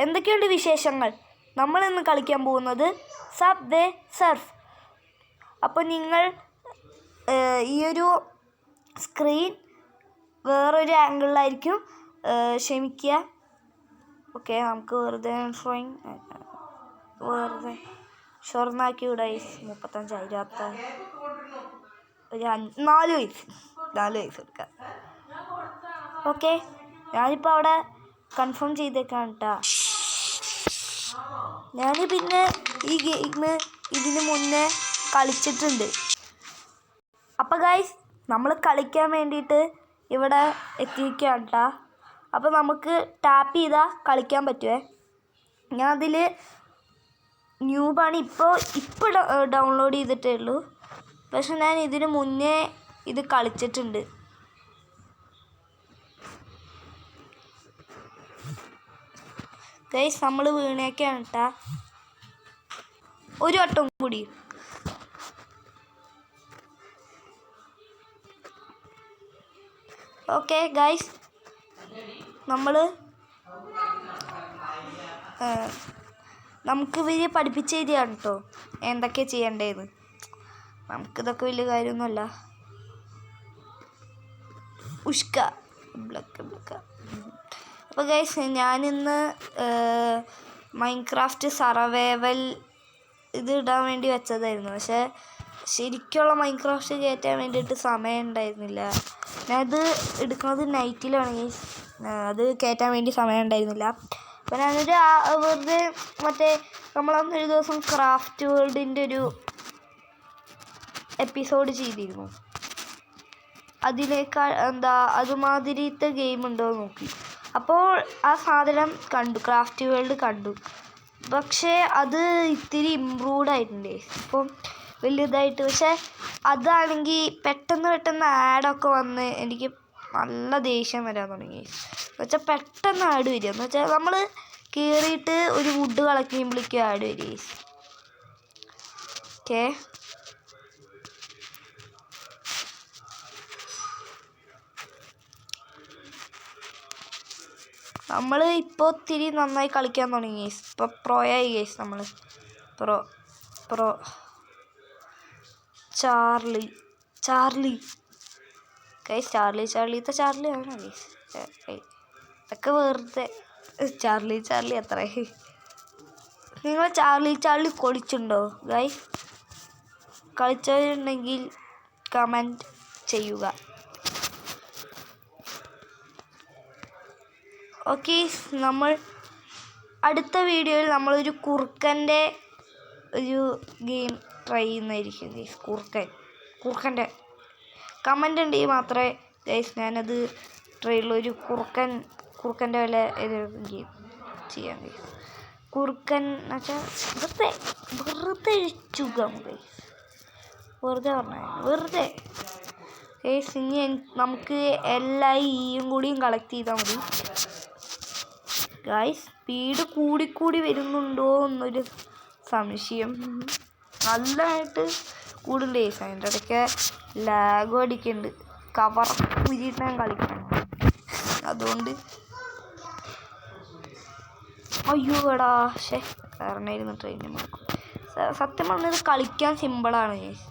എന്തൊക്കെയുണ്ട് വിശേഷങ്ങൾ? നമ്മളിന്ന് കളിക്കാൻ പോകുന്നത് സബ്വേ സർഫ്. അപ്പോൾ നിങ്ങൾ ഈ ഒരു സ്ക്രീൻ വേറൊരു ആംഗിളിലായിരിക്കും, ക്ഷമിക്കുക. ഓക്കെ, നമുക്ക് വെറുതെ ഷൊർണാക്കി വിടാം. 35 ഒരു 4 വയസ്സ് എടുക്കാം. ഓക്കെ, ഞാനിപ്പോൾ അവിടെ കൺഫേം ചെയ്തേക്കാണ് കേട്ടോ. ഞാൻ പിന്നെ ഈ ഗെയിം ഇതിന് മുന്നേ കളിച്ചിട്ടുണ്ട്. അപ്പോൾ ഗൈസ്, നമ്മൾ കളിക്കാൻ വേണ്ടിയിട്ട് ഇവിടെ എത്തിയിരിക്കുകയാണ് കേട്ടോ. അപ്പോൾ നമുക്ക് ടാപ്പ് ചെയ്താൽ കളിക്കാൻ പറ്റുമേ. ഞാൻ അതിൽ ന്യൂബാണ്, ഇപ്പോൾ ഡൗൺലോഡ് ചെയ്തിട്ടേ ഉള്ളൂ. പക്ഷെ ഞാൻ ഇതിന് മുന്നേ ഇത് കളിച്ചിട്ടുണ്ട്. ഗൈസ്, നമ്മൾ വീണേക്കാണ് കേട്ടോ. ഒരു വട്ടം കൂടി. ഓക്കെ ഗൈസ്, നമുക്ക് ഇവർ പഠിപ്പിച്ച് തരികയാണ് കേട്ടോ എന്തൊക്കെ ചെയ്യേണ്ടതെന്ന്. നമുക്കിതൊക്കെ വലിയ കാര്യമൊന്നുമല്ല. അപ്പോൾ ഗൈസ്, ഞാനിന്ന് മൈൻക്രാഫ്റ്റ് സർവൈവൽ ഇത് ഇടാൻ വേണ്ടി വെച്ചതായിരുന്നു. പക്ഷേ ശരിക്കുള്ള മൈൻക്രാഫ്റ്റ് കയറ്റാൻ വേണ്ടിയിട്ട് സമയം ഉണ്ടായിരുന്നില്ല. ഞാനത് എടുക്കുന്നത് നൈറ്റിലാണ് ഗൈസ്. അത് കയറ്റാൻ വേണ്ടി സമയം ഉണ്ടായിരുന്നില്ല. അപ്പോൾ ഞാനൊരു വെറുതെ നമ്മളന്നൊരു ദിവസം ക്രാഫ്റ്റ് വേൾഡിൻ്റെ ഒരു എപ്പിസോഡ് ചെയ്തിരുന്നു. അതുമാതിരിത്തെ ഗെയിം ഉണ്ടോ എന്ന് നോക്കി. അപ്പോൾ ആ സാധനം കണ്ടു, ക്രാഫ്റ്റ് വേൾഡ് കണ്ടു. പക്ഷേ അത് ഇത്തിരി ഇമ്പ്രൂവ്ഡ് ആയിട്ടുണ്ട്. ഇപ്പം വലിയതായിട്ട്. പക്ഷേ അതാണെങ്കിൽ പെട്ടെന്ന് ആഡൊക്കെ വന്ന് എനിക്ക് നല്ല ദേഷ്യം വരാൻ തുടങ്ങി. എന്നുവെച്ചാൽ പെട്ടെന്ന് ആഡ് വരിക. എന്ന് വെച്ചാൽ നമ്മൾ കയറിയിട്ട് ഒരു വുഡ് കളക്ട് ചെയ്യുമ്പോഴേക്കും ആഡ് വരിക. ഓക്കെ, നമ്മൾ ഇപ്പോൾ ഒത്തിരി നന്നായി കളിക്കാൻ തുടങ്ങി. ഇപ്പോൾ പ്രോയായി ഗൈസ്. നമ്മൾ പ്രോ ചാർലി ഗൈസ്. ചാർലിത്തെ ചാർലിയാണോ ഗൈസ്? ഇതൊക്കെ വെറുതെ ചാർലി അത്ര. നിങ്ങൾ ചാർലി കളിച്ചിട്ടുണ്ടോ ഗൈസ്? കളിച്ചിട്ടുണ്ടെങ്കിൽ കമൻറ്റ് ചെയ്യുക. ഓക്കെ, നമ്മൾ അടുത്ത വീഡിയോയിൽ നമ്മളൊരു കുറുക്കൻ്റെ ഒരു ഗെയിം ട്രൈ ചെയ്യുന്നതായിരിക്കും ഗൈസ്. കുറുക്കൻ്റെ കമൻ്റ് ഉണ്ടെങ്കിൽ മാത്രമേ ഗൈസ് ഞാനത് ട്രൈ ഉള്ളൂ. ഒരു കുറുക്കൻ്റെ വല്ല ഗെയിം ചെയ്യാം ഗൈസ്. കുറുക്കൻ എന്ന് വെച്ചാൽ വെറുതെ ചുഖം ഗൈസ്. വെറുതെ ഗൈസ്. ഇനി നമുക്ക് എല്ലാ ഈയും കൂടിയും കളക്ട് ചെയ്താൽ മതി ഗൈസ്. സ്പീഡ് കൂടി വരുന്നുണ്ടോ എന്നൊരു സംശയം. നല്ലതായിട്ട് കൂടുന്നുണ്ട് ഗൈസ്. അതിൻ്റെ ഇടയ്ക്ക് ലാഗും അടിക്കുന്നുണ്ട്. കവർ ഊരിയിട്ട് ഞാൻ കളിക്കണം. അതുകൊണ്ട് അയ്യോ എടാ, കാരണമായിരുന്നു ട്രെയിനിൽ നോക്കും. സത്യം പറഞ്ഞത് കളിക്കാൻ സിമ്പിളാണ് ഗൈസ്.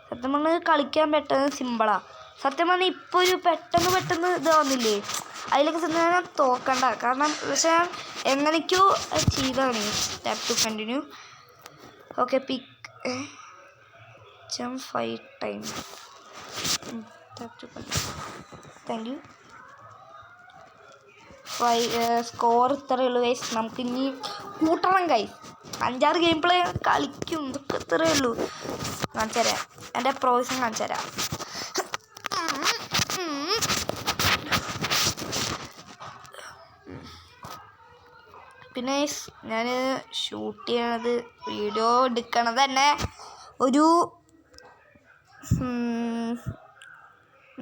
സത്യം പറഞ്ഞത് കളിക്കാൻ പെട്ടെന്ന് സിമ്പിളാണ്. സത്യം പറഞ്ഞാൽ ഇപ്പോൾ ഒരു പെട്ടെന്ന് ഇത് വന്നില്ലേ, അതിലൊക്കെ ഞാൻ തോക്കണ്ട. കാരണം പക്ഷേ എങ്ങനെയൊക്കെയോ ചെയ്താണ്. Tap to continue. Okay, pick jump 5 times. Tap to continue. Thank you. Score ഇത്രയേ ഉള്ളൂ ഗൈസ്. നമുക്കിനി കൂട്ടണം ഗൈസ്. 5-6 ഗെയിം പ്ലേ കളിക്കും. ഇതൊക്കെ ഇത്രയേ ഉള്ളൂ. കാണിച്ചു തരാം, എൻ്റെ പ്രോവിഷൻ കാണിച്ചു തരാം. പിന്നെ ഞാൻ ഷൂട്ട് ചെയ്യണത്, വീഡിയോ എടുക്കണത് തന്നെ ഒരു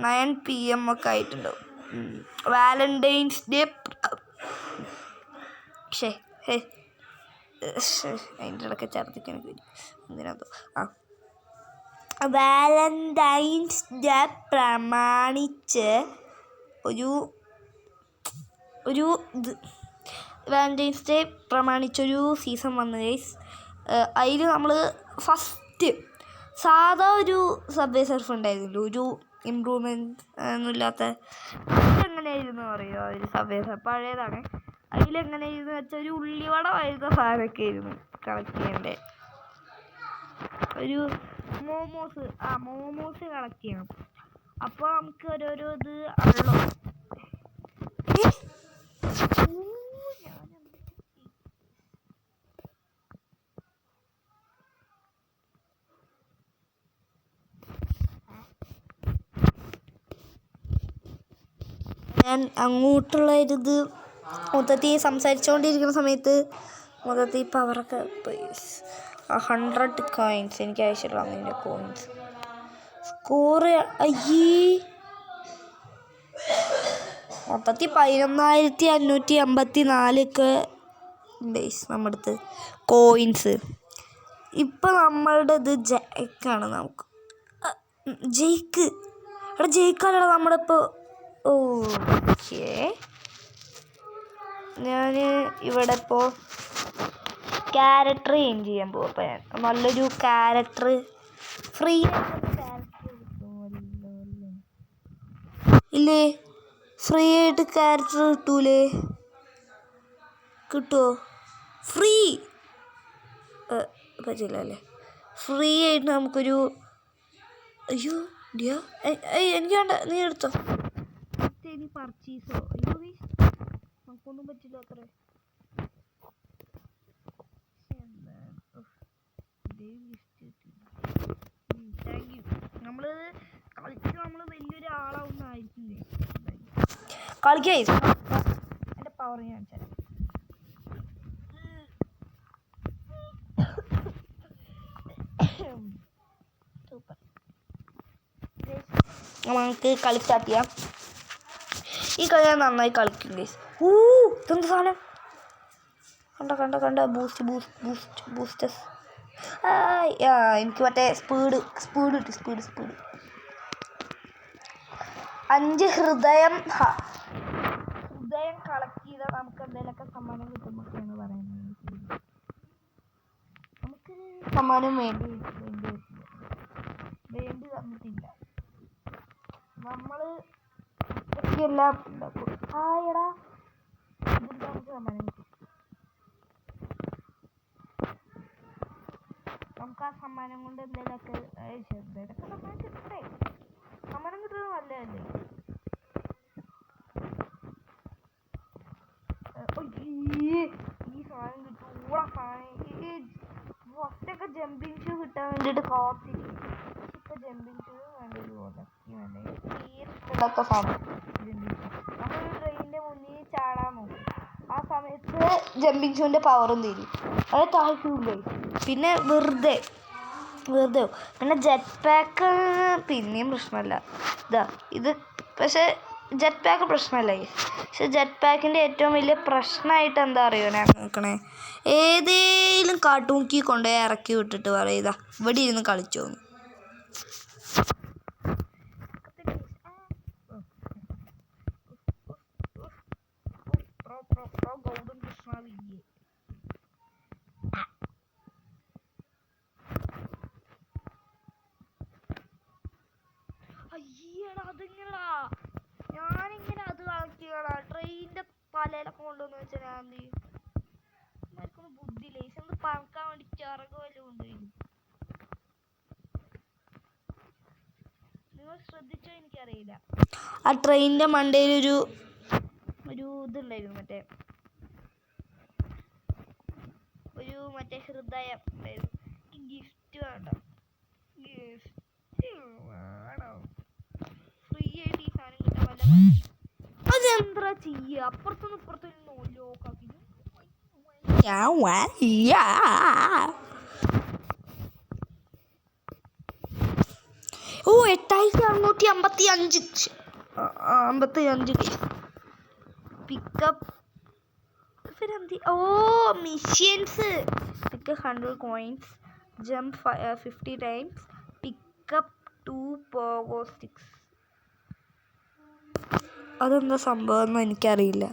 9 PM ഒക്കെ ആയിട്ടുണ്ടാവും. Valentine's day. അതിൻ്റെ ഇടയ്ക്ക് ഛർദ്ദിക്കാൻ വരും. എന്തിനകത്തോ വാലന്റൈൻസ് ഡേ പ്രമാണിച്ച് ഒരു വാലന്റൈൻസ് ഡേ പ്രമാണിച്ചൊരു സീസൺ വന്നു ഗൈസ്. അതിൽ നമ്മൾ ഫസ്റ്റ് സാധാ ഒരു സബ്വേ സർഫ് ഉണ്ടായിരുന്നില്ല, ഒരു ഇമ്പ്രൂവ്മെൻറ്റ് ഒന്നുമില്ലാത്ത. അതിലെങ്ങനെയായിരുന്നു പറയുക, ഒരു സബ്വേ സർഫ് പഴയതാണ്. അതിലെങ്ങനെയായിരുന്നു വെച്ചാൽ ഒരു ഉള്ളിവട വരുന്ന സാധനമൊക്കെ ആയിരുന്നു കളക്ട് ചെയ്യേണ്ടത്. ഒരു മോമോസ് കളക്ട് ചെയ്യണം. അപ്പോൾ നമുക്ക് ഓരോരോ ഇത് ഉള്ളോ ഞാൻ അങ്ങോട്ടുള്ള ഇത് മൊത്തത്തിൽ സംസാരിച്ചുകൊണ്ടിരിക്കുന്ന സമയത്ത് മൊത്തത്തിൽ പവറൊക്കെ പോയി. 100 കോയിൻസ് എനിക്ക് ആവശ്യമുള്ള അതിൻ്റെ കോയിൻസ് സ്കോറ് മൊത്തത്തിൽ 11,554 ബേസ് നമ്മുടെ അടുത്ത് കോയിൻസ്. ഇപ്പം നമ്മളുടെ ഇത് ജയിക്കാണ്. നമുക്ക് ജയിക്കാനുള്ള നമ്മളിപ്പോൾ ഓക്കെ. ഞാൻ ഇവിടെ ഇപ്പോൾ ക്യാരക്ടർ ചേഞ്ച് ചെയ്യാൻ പോകും. അപ്പം ഞാൻ നല്ലൊരു ക്യാരക്ടർ ഫ്രീ ഇല്ലേ, ഫ്രീ ആയിട്ട് ക്യാരക്ടർ കിട്ടൂലേ? കിട്ടുമോ? ഫ്രീ പറ്റില്ല അല്ലേ? ഫ്രീ ആയിട്ട് നമുക്കൊരു എനിക്ക് വേണ്ട, നീ എടുത്തോ. ഇനി പർച്ചേസോ നമുക്കൊന്നും പറ്റില്ല അത്ര. Thank you. നമ്മൾ വലിയൊരു ആളാവുന്നതായിരിക്കില്ലേ കളിക്കുക. എൻ്റെ പവർ ഞാൻ തരാം. സൂപ്പർ. നമുക്ക് കളി സ്റ്റാർട്ട് ചെയ്യാം. ഈ കളി ഞാൻ നന്നായി കളിക്കും ഗൈസ്. ഇതെന്ത് സാധനം കണ്ട ബൂസ്റ്റേഴ്സ്. എനിക്ക് മറ്റേ സ്പീഡ് കിട്ടി. 5 ഹൃദയം കളക്ട് ചെയ്താൽ നമുക്ക് എന്തെങ്കിലുമൊക്കെ സമ്മാനം കിട്ടുമെന്നൊക്കെയാണ് പറയുന്നത്. നമുക്ക് സമ്മാനം വേണ്ടി തന്നിട്ടില്ല. നമ്മൾ എല്ലാം ഉണ്ടാക്കും. എടാ ഇതിൻ്റെ നമുക്ക് സമ്മാനം കിട്ടും. നമുക്ക് ആ സമ്മാനം കൊണ്ട് എന്തെങ്കിലുമൊക്കെ സമ്മാനം കിട്ടട്ടെ. സമ്മാനം കിട്ടുന്നത് നല്ലതല്ലേ? ഈ സാധനം കിട്ടും. ഫസ്റ്റൊക്കെ ജമ്പിങ് ഷൂ കിട്ടാൻ വേണ്ടിയിട്ട് കാത്തിരിക്കും. ഇപ്പം ജമ്പിങ് ഷൂ വേണ്ടൊരു ഇഷ്ടമില്ലാത്ത സാധനം ജമ്പിങ് ഷൂ. നമ്മളൊരു ട്രെയിനിൻ്റെ മുന്നിൽ ചാടാൻ നോക്കും. ആ സമയത്ത് ജമ്പിങ് ഷൂവിൻ്റെ പവറും തീരും. അത് താഴ്ത്തില്ലേ. പിന്നെ വെറുതെ പിന്നെ ജെറ്റ് പാക്ക് പിന്നെയും പ്രശ്നമല്ല. ഇത് പക്ഷേ ജെറ്റ് പാക്ക് പ്രശ്നമല്ല. പക്ഷെ ജെറ്റ് പാക്കിൻ്റെ ഏറ്റവും വലിയ പ്രശ്നമായിട്ട് എന്താ അറിയുമോ ഞാൻ നോക്കണേ, ഏതേലും കാട്ടുമുക്കി കൊണ്ടുപോയി ഇറക്കി വിട്ടിട്ട് പറയുക ഇവിടെ ഇരുന്ന് കളിച്ചോന്ന്. ഗൗതം കൃഷ്ണ അതിങ്ങനെടാ, ഞാനിങ്ങനെ അത് കളക്ട് ട്രെയിനിൻ്റെ പലയിലൊക്കെ കൊണ്ടുവന്ന് വെച്ചാൽ ഞാൻ എന്ത് ചെയ്യും? എല്ലാവർക്കും ബുദ്ധി ലൈസൻസ് പറക്കാൻ വേണ്ടി ചിറക് വല്ല കൊണ്ടുപോയി. നിങ്ങൾ ശ്രദ്ധിച്ചോ എനിക്കറിയില്ല. ആ ട്രെയിനിൻ്റെ മണ്ടയിൽ ഒരു ഇതുണ്ടായിരുന്നു, മറ്റേ ഹൃദയം ഉണ്ടായിരുന്നു. ഗിഫ്റ്റ് വേണ്ട, ഫ്രീ ആയിട്ട് ഈ സാധനം കിട്ടാൻ വല്ല അതെന്താ ചെയ്യുക? അപ്പുറത്തുനിന്ന് ഇപ്പുറത്തുനിന്ന് ലോക്കാക്കി. 8655 പിക്കപ്പ് മിഷ്യൻസ്. പിക്ക് 100 coins, jump 50 times, pick pickup 2 pogo sticks. അതെന്താ സംഭവം എന്ന് എനിക്കറിയില്ല.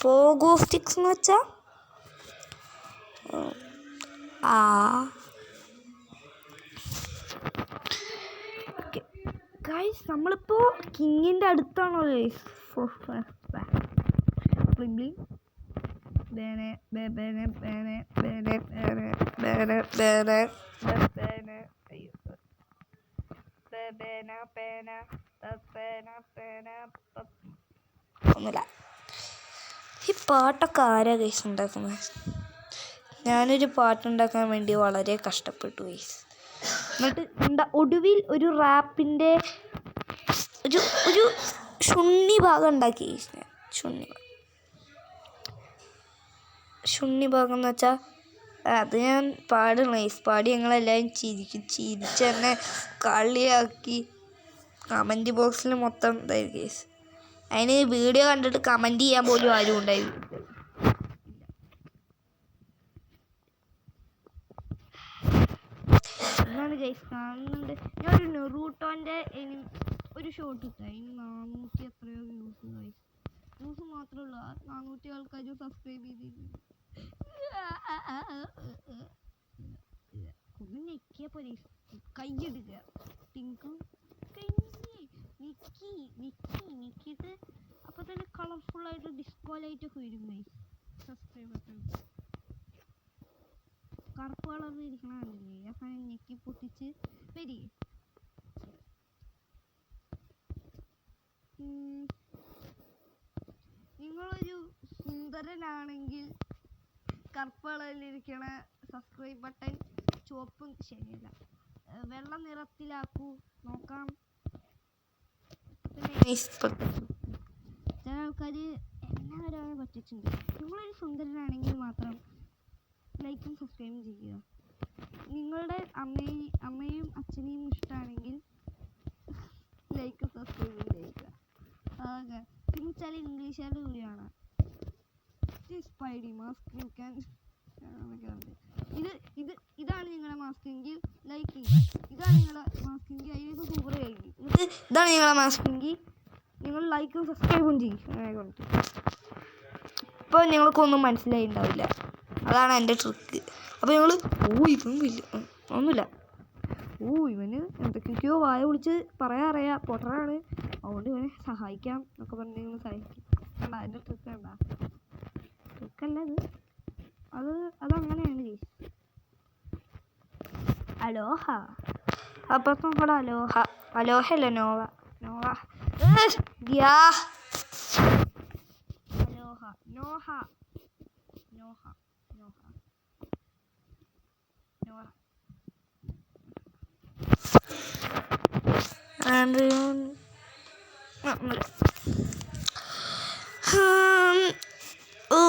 പോഗോ സ്റ്റിക്സ് എന്ന് വെച്ചാൽ ഗൈസ് നമ്മളിപ്പോൾ കിങ്ങിൻ്റെ അടുത്താണോ ഗൈസ്? ഒന്നുമില്ല. ഈ പാട്ടൊക്കെ ആരാ ഗൈസ് ഉണ്ടാക്കുന്നത്? ഞാനൊരു പാട്ടുണ്ടാക്കാൻ വേണ്ടി വളരെ കഷ്ടപ്പെട്ടു ഗൈസ്. എന്നിട്ട് ഒടുവിൽ ഒരു റാപ്പിൻ്റെ ഒരു ശുണ്ണി ഭാഗം ഉണ്ടാക്കി ഗൈസ്. ഞാൻ ശുണ്ണി ഭാഗം എന്ന് വെച്ചാൽ അത് ഞാൻ പാടണം ഗൈസ്. പാടി ഞങ്ങളെല്ലാവരും ചിരിച്ച് തന്നെ കളിയാക്കി. കമൻറ്റ് ബോക്സിൽ മൊത്തം ഇതായിരുന്നു ഗൈസ്. അതിന് വീഡിയോ കണ്ടിട്ട് കമൻറ്റ് ചെയ്യാൻ പോലും ആരും ഉണ്ടായിരുന്നു. എന്നാണ് ഗൈസ് കാണുന്നുണ്ട്. ഞാനൊരു നെറൂട്ടോൻ്റെ ഒരു ഷോട്ട് ഇട്ടു. അതിന് 400 എത്രയോ വ്യൂസ് ഗൈസ്. വ്യൂസ് മാത്രമേ ഉള്ളൂ. 400 ആൾക്കാർ സബ്സ്ക്രൈബ് ചെയ്തിരുന്നു. ഒന്ന് ഞെക്കിയ പോലെ കൈയ്യെടുക്കുക. ടിങ്കു ഞെക്കിയിട്ട് അപ്പോൾ തന്നെ കളർഫുള്ളായിട്ട് ഡിസ്കോ ലൈറ്റൊക്കെ വരും ഗൈസ്. സബ്സ്ക്രൈബേഴ്സ് കറുപ്പ് കളറിൽ ഇരിക്കണ കണ്ടില്ലേ? ആ സാധനം ഞെക്കി പൊട്ടിച്ച് വരിക. നിങ്ങളൊരു സുന്ദരനാണെങ്കിൽ കറുപ്പ് കളറിലിരിക്കണ സബ്സ്ക്രൈബ് ബട്ടൺ ചുവപ്പും ശരിയല്ല വെള്ള നിറത്തിലാക്കൂ. നോക്കാം. ചില ആൾക്കാർ എല്ലാവരും പറ്റിച്ചിട്ടുണ്ട്. നിങ്ങളൊരു സുന്ദരനാണെങ്കിൽ മാത്രം ലൈക്കും സബ്സ്ക്രൈബും ചെയ്യുക. നിങ്ങളുടെ അമ്മയും അച്ഛനെയും ഇഷ്ടമാണെങ്കിൽ ലൈക്കും സബ്സ്ക്രൈബും ചെയ്യുക. പിന്നെ ചില ഇംഗ്ലീഷുകാരുടെ കൂടിയാണ് സ്പൈഡി മാസ്ക് യു ക്യാൻ. ഇതാണ് നിങ്ങളുടെ മാസ്ക് എങ്കിൽ ലൈക്ക് ചെയ്യുക. ഇതാണ് നിങ്ങളുടെ മാസ്ക് എങ്കിൽ അതിലേക്ക് സൂപ്പർ കഴിക്കും. ഇതാണ് നിങ്ങളുടെ മാസ്ക് എങ്കിൽ നിങ്ങൾ ലൈക്കും സബ്സ്ക്രൈബും ചെയ്യും. ഇപ്പോൾ നിങ്ങൾക്കൊന്നും മനസ്സിലായി ഉണ്ടാവില്ല. അതാണ് എൻ്റെ ട്രിക്ക്. അപ്പോൾ ഞങ്ങൾ ഇവൻ വലിയ ഒന്നുമില്ല. ഇവന് എന്തൊക്കെയൊക്കെയോ വായ വിളിച്ച് പറയാറിയാം. പൊട്ടറാണ്, അതുകൊണ്ട് ഇവനെ സഹായിക്കാം എന്നൊക്കെ പറഞ്ഞ് നിങ്ങൾ സഹായിക്കും. കണ്ട എൻ്റെ ട്രിക്ക് കണ്ട? ട്രിക്കല്ല അതങ്ങനെയാണ് ചേച്ചി. അലോഹ. അപ്പം നമ്മുടെ അലോഹല്ല Nova Aloha Noah. And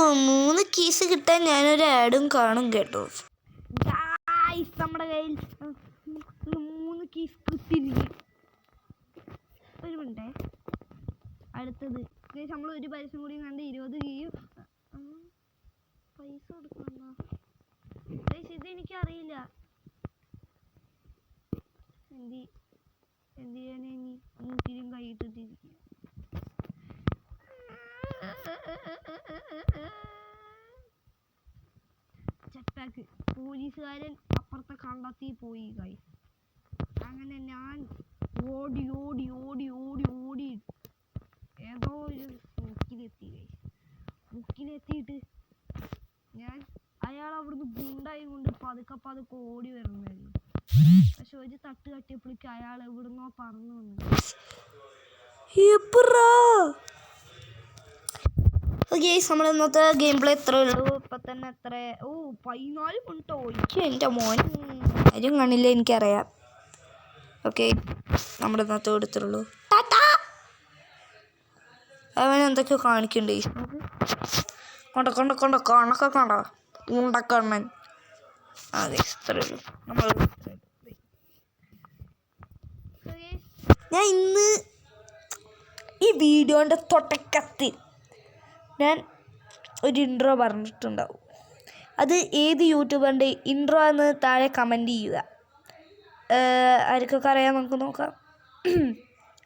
3 keys കിട്ടാൻ ഞാനൊരു ആഡും കാണും കേട്ടോ. നമ്മുടെ കയ്യിൽ 3 കീസ് കിട്ടിയിരിക്കും. ഒരു മിനിറ്റ്. അടുത്തത് നമ്മൾ ഒരു പൈസ കൂടി കണ്ട് 20 കീയും പൈസ കൊടുക്കണോ? ഇതെനിക്കറിയില്ല. എന്ത് ചെയ്യാനാ ഇനി? 100 കൈയിട്ടിട്ടിരിക്കുക. ചെക്ക് പോലീസുകാരൻ അപ്പുറത്തെ കണ്ടെത്തി പോയി ഗൈസ്. അങ്ങനെ ഞാൻ ഓടി ഏതോ ഒരു മുക്കിലെത്തി ഗൈസ്. മുക്കിലെത്തിയിട്ട് ഞാൻ അയാൾ അവിടുന്ന് ഗുണ്ടായി കൊണ്ട് പതുക്കെ ഓടി വരുന്നതായിരുന്നു. പക്ഷെ ഒരു തട്ട് തട്ടിയപ്പോഴേക്കും അയാൾ എവിടുന്നോ പറന്നു വന്നു. നമ്മൾ ഇന്നത്തെ ഗെയിം പ്ലേ എത്ര ഉള്ളൂ? ഇപ്പം തന്നെ എത്ര? 14 മിനിറ്റോ? എൻ്റെ മോൻ ആരും കാണില്ല, എനിക്കറിയാം. ഓക്കെ, നമ്മുടെ ഇന്നത്തെ എടുത്തുള്ളൂ. അവൻ എന്തൊക്കെയോ കാണിക്കണ്ടേ? കണക്കണ്ട ഉണ്ടക്കണ്ണൻ. അതെ, ഇത്രേ ഉള്ളൂ. നമ്മൾ ഞാൻ ഇന്ന് ഈ വീഡിയോൻ്റെ തുടക്കത്തിൽ ഞാൻ ഒരു ഇൻട്രോ പറഞ്ഞിട്ടുണ്ടാവും. അത് ഏത് യൂട്യൂബറിൻ്റെ ഇൻട്രോ എന്ന് താഴെ കമൻറ്റ് ചെയ്യുക. ആർക്കൊക്കെ അറിയാം നമുക്ക് നോക്കാം.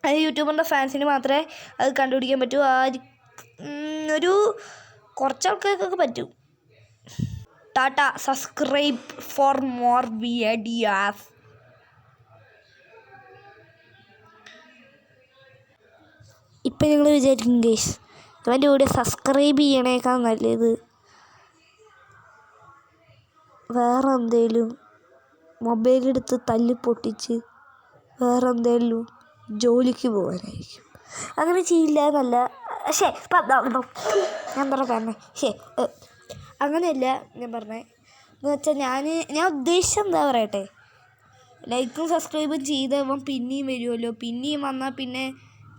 അത് യൂട്യൂബറിൻ്റെ ഫാൻസിന് മാത്രമേ അത് കണ്ടുപിടിക്കാൻ പറ്റൂ. ഒരു കുറച്ച് ആൾക്കാർക്കൊക്കെ പറ്റും. Tata, subscribe for more videos. ഇപ്പം നിങ്ങൾ വിചാരിക്കും ഗൈസ് അവൻ്റെ കൂടെ സബ്സ്ക്രൈബ് ചെയ്യണേക്കാൾ നല്ലത് വേറെ എന്തെങ്കിലും മൊബൈലെടുത്ത് തല്ലി പൊട്ടിച്ച് വേറെ എന്തെങ്കിലും ജോലിക്ക് പോകാനായിരിക്കും. അങ്ങനെ ചെയ്യില്ല എന്നല്ല, ഞാൻ പറഞ്ഞേ അങ്ങനെയല്ല ഞാൻ പറഞ്ഞത്. എന്ന് വെച്ചാൽ ഞാൻ ഉദ്ദേശിച്ചത് എന്താ പറയട്ടെ, ലൈക്കും സബ്സ്ക്രൈബും ചെയ്തവൻ പിന്നെയും വരുമല്ലോ, പിന്നെയും വന്നാൽ പിന്നെ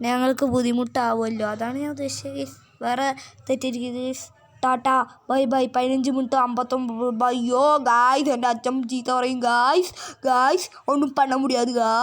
ഞങ്ങൾക്ക് ബുദ്ധിമുട്ടാവുമല്ലോ, അതാണ് ഞാൻ ഉദ്ദേശിച്ചത്. വേറെ തെറ്റിയിരിക്കുന്നത്. Tata, bye bye. 15 മിനിറ്റ് 59. അയ്യോ ഗായ്സ്, എൻ്റെ അച്ഛൻ ചീത്ത പറയും ഗായ്സ്. ഒന്നും പണ മുടിയാത് ഗായ്സ്.